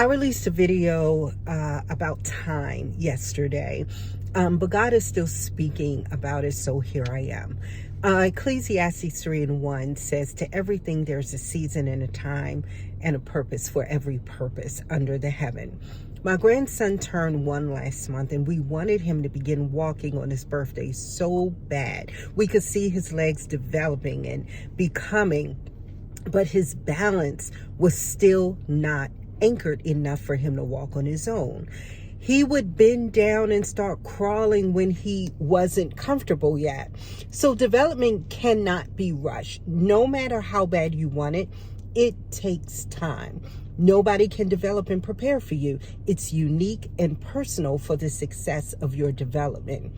I released a video about time yesterday, but God is still speaking about it, so here I am. Ecclesiastes 3:1 says, "To everything there's a season and a time and a purpose for every purpose under the heaven." My grandson turned 1 last month, and we wanted him to begin walking on his birthday so bad. We could see his legs developing and becoming, but his balance was still not anchored enough for him to walk on his own. He would bend down and start crawling when he wasn't comfortable yet. So development cannot be rushed. No matter how bad you want it, it takes time. Nobody can develop and prepare for you. It's unique and personal for the success of your development.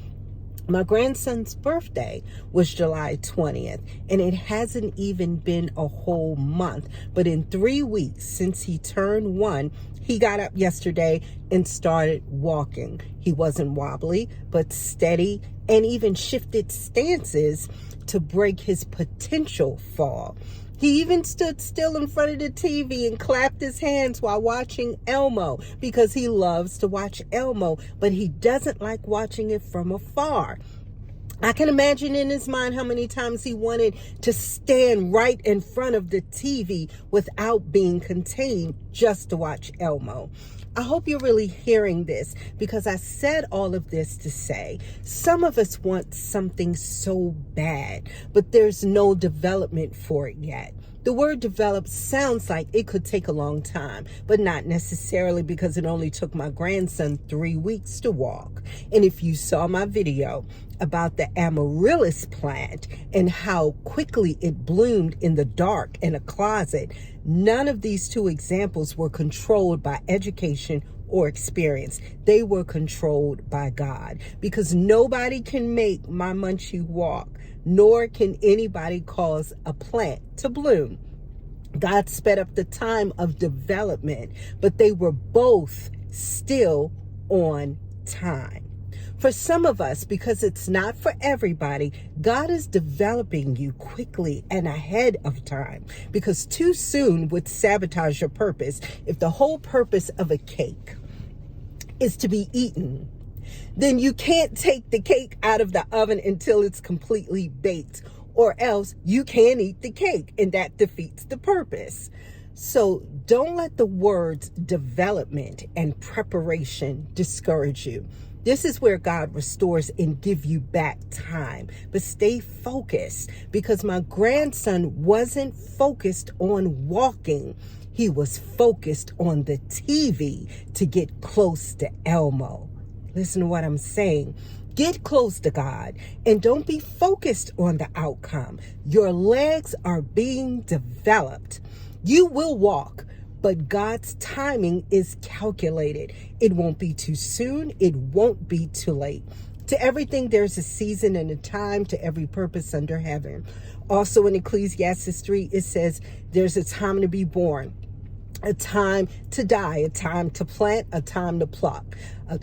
My grandson's birthday was July 20th, and it hasn't even been a whole month. But in 3 weeks since he turned 1, he got up yesterday and started walking. He wasn't wobbly, but steady, and even shifted stances to break his potential fall. He even stood still in front of the TV and clapped his hands while watching Elmo, because he loves to watch Elmo, but he doesn't like watching it from afar. I can imagine in his mind how many times he wanted to stand right in front of the TV without being contained just to watch Elmo. I hope you're really hearing this, because I said all of this to say some of us want something so bad, but there's no development for it yet. The word develop sounds like it could take a long time, but not necessarily, because it only took my grandson 3 weeks to walk. And if you saw my video about the amaryllis plant and how quickly it bloomed in the dark in a closet, none of these two examples were controlled by education or experience. They were controlled by God, because nobody can make my Munchie walk, nor can anybody cause a plant to bloom. God sped up the time of development, but they were both still on time. For some of us, because it's not for everybody, God is developing you quickly and ahead of time, because too soon would sabotage your purpose. If the whole purpose of a cake is to be eaten, then you can't take the cake out of the oven until it's completely baked, or else you can't eat the cake, and that defeats the purpose. So don't let the words development and preparation discourage you. This is where God restores and give you back time. But stay focused, because my grandson wasn't focused on walking. He was focused on the TV to get close to Elmo. Listen to what I'm saying. Get close to God and don't be focused on the outcome. Your legs are being developed. You will walk, but God's timing is calculated. It won't be too soon. It won't be too late. To everything, there's a season and a time to every purpose under heaven. Also in Ecclesiastes 3, it says there's a time to be born, a time to die, a time to plant, a time to pluck,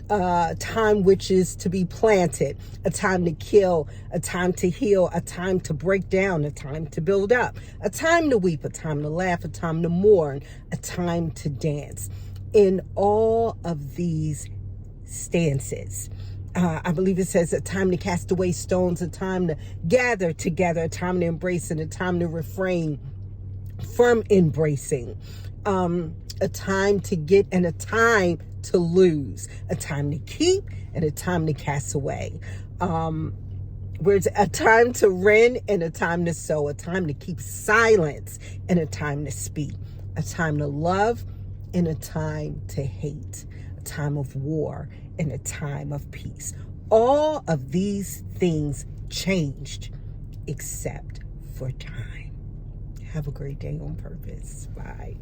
a time which is to be planted, a time to kill, a time to heal, a time to break down, a time to build up, a time to weep, a time to laugh, a time to mourn, a time to dance. In all of these stances, I believe it says a time to cast away stones, a time to gather together, a time to embrace, and a time to refrain from embracing. A time to get and a time to lose, a time to keep and a time to cast away. Where's a time to rend and a time to sow, a time to keep silence and a time to speak, a time to love and a time to hate, a time of war and a time of peace. All of these things changed except for time. Have a great day on purpose. Bye.